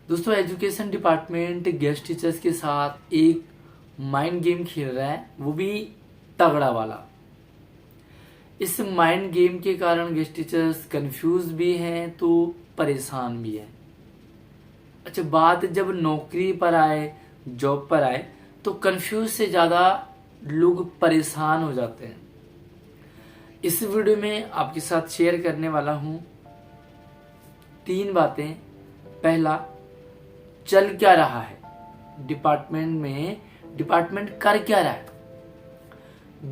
दोस्तों education department guest teachers के साथ एक माइंड गेम खेल रहा है, वो भी तगड़ा वाला। इस माइंड गेम के कारण गेस्ट टीचर्स कंफ्यूज भी हैं तो परेशान भी हैं। अच्छा, बात जब नौकरी पर आए, जॉब पर आए तो कंफ्यूज से ज़्यादा लोग परेशान हो जाते हैं। इस वीडियो में आपके साथ शेयर करने वाला हूँ 3 बातें। पहला, चल क्या रहा है डिपार्टमेंट में, डिपार्टमेंट कर क्या रहा है।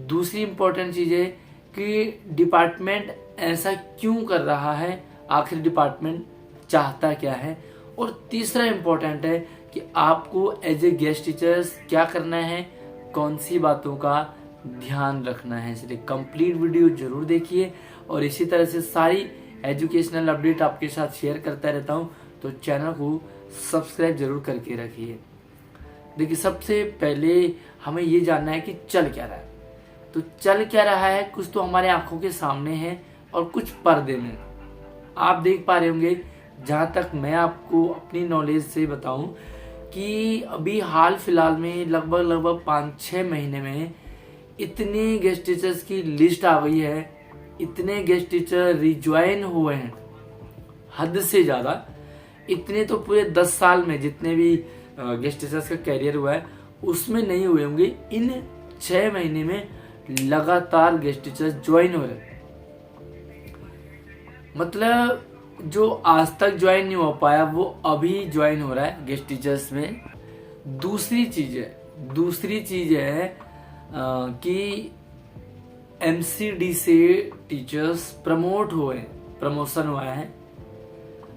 दूसरी इंपॉर्टेंट चीज है कि डिपार्टमेंट ऐसा क्यों कर रहा है, आखिर डिपार्टमेंट चाहता क्या है। और तीसरा इंपॉर्टेंट है कि आपको एज ए गेस्ट टीचर्स क्या करना है, कौन सी बातों का ध्यान रखना है। इसलिए कंप्लीट वीडियो जरूर देखिए और इसी तरह से सारी एजुकेशनल अपडेट आपके साथ शेयर करता रहता हूँ, तो चैनल को सब्सक्राइब जरूर करके रखिए। देखिए, सबसे पहले हमें ये जानना है कि चल क्या रहा है। तो चल क्या रहा है, कुछ तो हमारे आंखों के सामने है और कुछ पर्दे में। आप देख पा रहे होंगे, जहां तक मैं आपको अपनी नॉलेज से बताऊं कि अभी हाल फिलहाल में लगभग 5-6 महीने में इतने गेस्ट टीचर्स की लिस्ट आ गई है, इतने गेस्ट टीचर रिज्वाइन हुए हैं, हद से ज्यादा। इतने तो पूरे 10 साल में जितने भी गेस्ट टीचर्स का कैरियर हुआ है उसमें नहीं हुए होंगे। इन 6 महीने में लगातार गेस्ट टीचर्स ज्वाइन हो रहे। मतलब जो आज तक ज्वाइन नहीं हो पाया वो अभी ज्वाइन हो रहा है गेस्ट टीचर्स में। दूसरी चीज है कि एमसीडी से टीचर्स प्रमोशन हुआ है।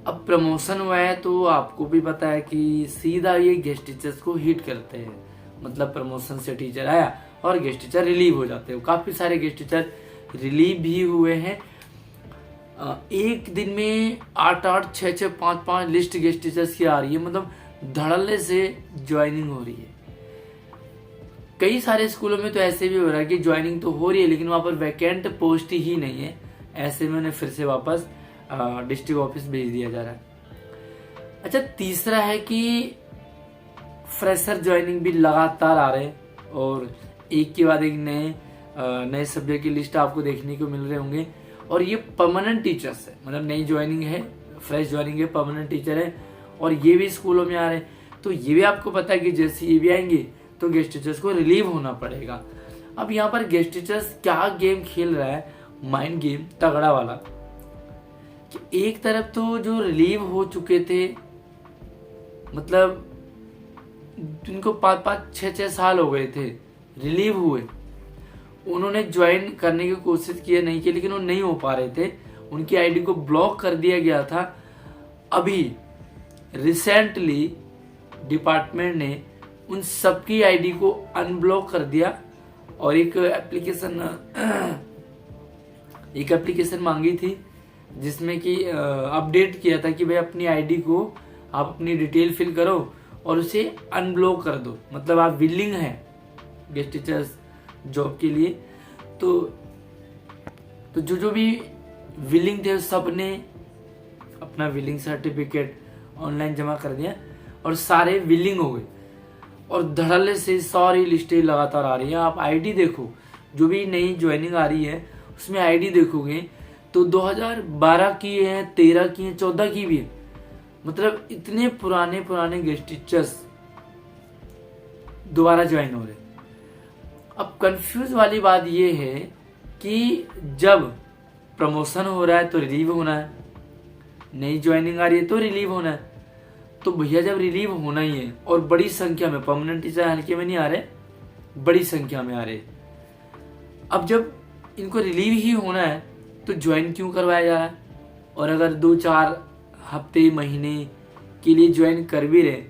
अब प्रमोशन हुआ है तो आपको भी पता है कि सीधा ये गेस्ट टीचर्स को हिट करते हैं। मतलब प्रमोशन से टीचर आया और गेस्ट टीचर रिलीव हो जाते हैं। काफी सारे गेस्ट टीचर रिलीव भी हुए हैं। एक दिन में 8-8, 6-6, 5-5 लिस्ट गेस्ट टीचर्स की आ रही है। मतलब धड़ल्ले से ज्वाइनिंग हो रही है। कई सारे स्कूलों में तो ऐसे भी हो रहा है कि ज्वाइनिंग तो हो रही है लेकिन वहां पर वैकेंट पोस्ट ही नहीं है। ऐसे में उन्हें फिर से वापस डिस्ट्रिक्ट ऑफिस भेज दिया जा रहा है। अच्छा, तीसरा है कि फ्रेशर ज्वाइनिंग भी लगातार आ रहे हैं और एक के बाद एक नए सब्जेक्ट की लिस्ट आपको देखने को मिल रहे होंगे। और ये परमानेंट टीचर्स है, मतलब नई ज्वाइनिंग है, फ्रेश ज्वाइनिंग है, परमानेंट टीचर है और ये भी स्कूलों में आ रहे हैं। तो ये भी आपको पता है कि जैसे ये भी आएंगे तो गेस्ट टीचर्स को रिलीव होना पड़ेगा। अब यहाँ पर गेस्ट टीचर्स क्या गेम खेल रहा है, माइंड गेम तगड़ा वाला। कि एक तरफ तो जो रिलीव हो चुके थे, मतलब जिनको 5-5, 6-6 साल हो गए थे रिलीव हुए, उन्होंने ज्वाइन करने की कोशिश की नहीं की, लेकिन वो नहीं हो पा रहे थे। उनकी आईडी को ब्लॉक कर दिया गया था। अभी रिसेंटली डिपार्टमेंट ने उन सबकी आईडी को अनब्लॉक कर दिया और एक एप्लीकेशन मांगी थी जिसमें कि अपडेट किया था कि भाई अपनी आईडी को आप अपनी डिटेल फिल करो और उसे अनब्लॉक कर दो। मतलब आप विलिंग हैं गेस्ट टीचर्स जॉब के लिए। तो जो भी विलिंग थे सब ने अपना विलिंग सर्टिफिकेट ऑनलाइन जमा कर दिया और सारे विलिंग हो गए और धड़ल्ले से सारी लिस्टें लगातार आ रही है। आप आईडी देखो, जो भी नई ज्वाइनिंग आ रही है उसमें आईडी देखोगे तो 2012 की है, 13 की है, 14 की भी है। मतलब इतने पुराने गेस्ट टीचर्स दोबारा ज्वाइन हो रहे। अब कंफ्यूज वाली बात यह है कि जब प्रमोशन हो रहा है तो रिलीव होना है, नई ज्वाइनिंग आ रही है तो रिलीव होना है। तो भैया जब रिलीव होना ही है और बड़ी संख्या में परमानेंट टीचर हल्के में नहीं आ रहे, बड़ी संख्या में आ रहे, अब जब इनको रिलीव ही होना है तो ज्वाइन क्यों करवाया जा रहा है। और अगर 2-4 हफ्ते महीने के लिए ज्वाइन कर भी रहे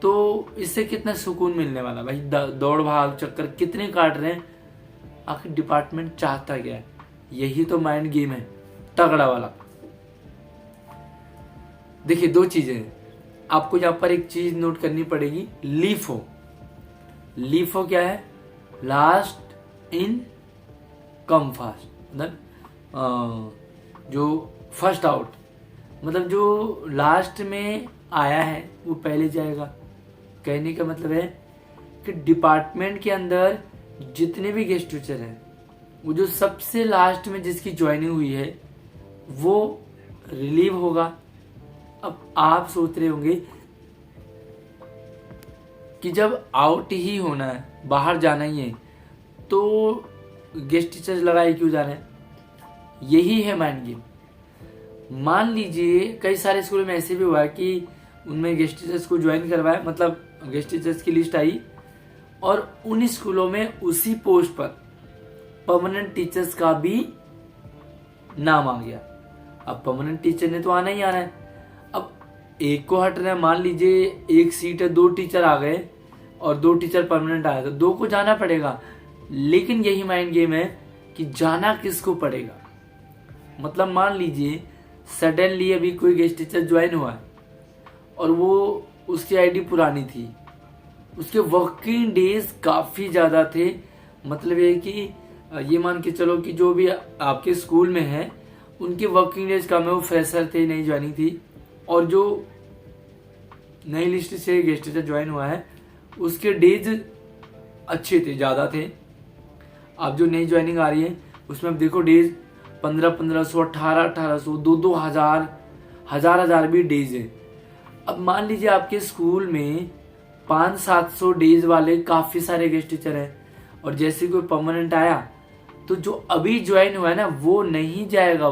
तो इससे कितना सुकून मिलने वाला भाई। दौड़ भाग चक्कर कितने काट रहे हैं। आखिर डिपार्टमेंट चाहता क्या है, यही तो माइंड गेम है तगड़ा वाला। देखिए, 2 चीजें हैं आपको यहाँ पर। एक चीज नोट करनी पड़ेगी, लीफो क्या है, लास्ट इन कम फास्ट। मतलब जो फर्स्ट आउट, मतलब जो लास्ट में आया है वो पहले जाएगा। कहने का मतलब है कि डिपार्टमेंट के अंदर जितने भी गेस्ट टीचर हैं, वो जो सबसे लास्ट में जिसकी ज्वाइनिंग हुई है वो रिलीव होगा। अब आप सोच रहे होंगे कि जब आउट ही होना है, बाहर जाना ही है, तो गेस्ट टीचर्स लगाए क्यों जा रहे हैं? यही है माइंड गेम। मान लीजिए कई सारे स्कूल में ऐसे भी हुआ है कि उनमें गेस्ट टीचर्स को ज्वाइन करवाया, मतलब गेस्ट टीचर्स की लिस्ट आई और उन स्कूलों में उसी पोस्ट पर परमानेंट टीचर्स का भी नाम आ गया। अब परमानेंट टीचर ने तो आना ही आना है, अब एक को हट रहा है। मान लीजिए एक सीट है, 2 टीचर आ गए और 2 टीचर परमानेंट आए, तो 2 को जाना पड़ेगा। लेकिन यही माइंड गेम है कि जाना किसको पड़ेगा। मतलब मान लीजिए सडनली अभी कोई गेस्ट टीचर ज्वाइन हुआ है और वो उसकी आईडी पुरानी थी, उसके वर्किंग डेज काफ़ी ज़्यादा थे। मतलब ये कि ये मान के चलो कि जो भी आपके स्कूल में है उनके वर्किंग डेज कम है, वो फ्रेशर थे, नई ज्वाइनिंग थी। और जो नई लिस्ट से गेस्ट टीचर ज्वाइन हुआ है उसके डेज अच्छे थे, ज़्यादा थे। अब जो नई ज्वाइनिंग आ रही है उसमें अब देखो डेज 1500, 1800, 2000, हजार भी डेज है। अब मान लीजिए आपके स्कूल में 500-700 डेज वाले काफी सारे गेस्ट टीचर हैं और जैसे कोई परमानेंट आया तो जो अभी ज्वाइन हुआ है ना वो नहीं जाएगा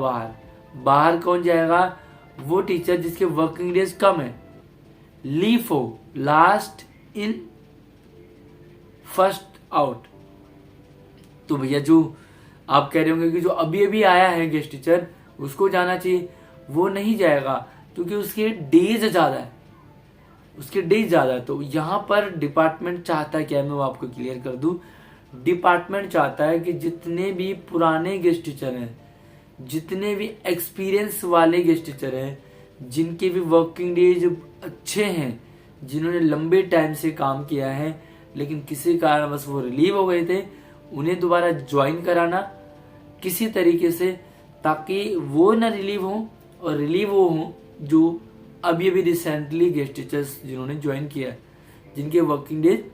बाहर कौन जाएगा? वो टीचर जिसके वर्किंग डेज कम है, लीव हो, लास्ट इन फर्स्ट आउट। तो भैया जो आप कह रहे होंगे कि जो अभी अभी आया है गेस्ट टीचर उसको जाना चाहिए, वो नहीं जाएगा क्योंकि उसके डेज ज्यादा है, तो यहाँ पर डिपार्टमेंट चाहता है क्या, मैं वो आपको क्लियर कर दूं। डिपार्टमेंट चाहता है कि जितने भी पुराने गेस्ट टीचर हैं, जितने भी एक्सपीरियंस वाले गेस्ट टीचर हैं, जिनके भी वर्किंग डेज अच्छे हैं, जिन्होंने लंबे टाइम से काम किया है लेकिन किसी कारणवश वो रिलीव हो गए थे, उन्हें दोबारा ज्वाइन कराना किसी तरीके से, ताकि वो ना रिलीव हो और रिलीव वो हो जो अभी अभी रिसेंटली गेस्ट टीचर्स जिन्होंने ज्वाइन किया है, जिनके वर्किंग डेज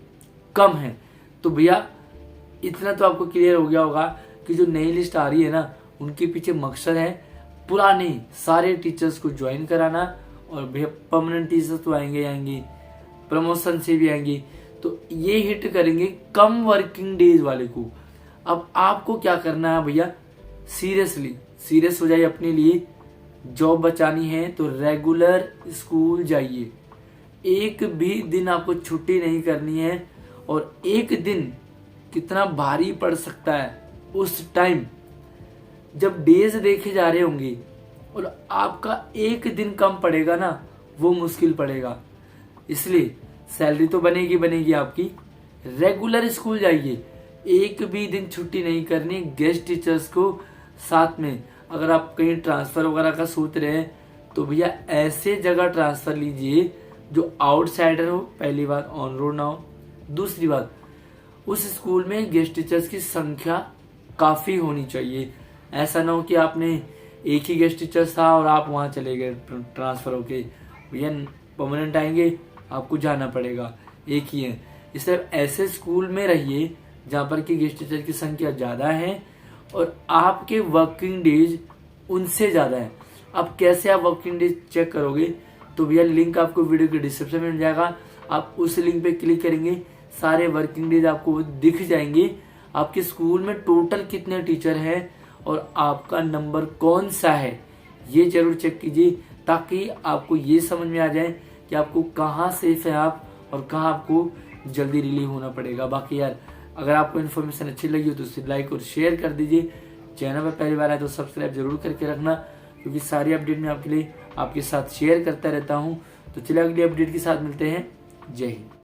कम है। तो भैया इतना तो आपको क्लियर हो गया होगा कि जो नई लिस्ट आ रही है ना उनके पीछे मकसद है पुराने सारे टीचर्स को ज्वाइन कराना। और भैया परमानेंट टीचर्स तो आएंगे, प्रमोशन से भी आएंगे, तो ये हिट करेंगे कम वर्किंग डेज वाले को। अब आपको क्या करना है भैया, सीरियस हो जाइए, अपने लिए जॉब बचानी है तो रेगुलर स्कूल जाइए, एक भी दिन आपको छुट्टी नहीं करनी है। और एक दिन कितना भारी पड़ सकता है उस टाइम जब डेज देखे जा रहे होंगे और आपका एक दिन कम पड़ेगा ना, वो मुश्किल पड़ेगा। इसलिए सैलरी तो बनेगी आपकी, रेगुलर स्कूल जाइए, एक भी दिन छुट्टी नहीं करनी। गेस्ट टीचर्स को साथ में, अगर आप कहीं ट्रांसफर वगैरह का सोच रहे हैं तो भैया ऐसे जगह ट्रांसफर लीजिए जो आउटसाइडर हो, पहली बात ऑन रोड ना हो, दूसरी बात उस स्कूल में गेस्ट टीचर्स की संख्या काफी होनी चाहिए। ऐसा ना हो कि आपने एक ही गेस्ट टीचर था और आप वहां चले गए ट्रांसफर होके, भैया परमानेंट आएंगे आपको जाना पड़ेगा, एक ही है। इसलिए ऐसे स्कूल में रहिए जहाँ पर कि गेस्ट टीचर की संख्या ज्यादा है और आपके वर्किंग डेज उनसे ज्यादा है। अब कैसे आप वर्किंग डेज चेक करोगे, तो भैया लिंक आपको वीडियो के डिस्क्रिप्शन में मिल जाएगा, आप उस लिंक पे क्लिक करेंगे, सारे वर्किंग डेज आपको दिख जाएंगे, आपके स्कूल में टोटल कितने टीचर हैं और आपका नंबर कौन सा है, ये जरूर चेक कीजिए, ताकि आपको ये समझ में आ जाए कि आपको कहाँ सेफ है आप और कहाँ आपको जल्दी रिलीव होना पड़ेगा। बाकी यार अगर आपको इन्फॉर्मेशन अच्छी लगी हो तो उसे लाइक और शेयर कर दीजिए, चैनल पर पहली बार आए तो सब्सक्राइब जरूर करके रखना, क्योंकि सारी अपडेट मैं आपके लिए आपके साथ शेयर करता रहता हूँ। तो चलिए अगली अपडेट के साथ मिलते हैं, जय हिंद।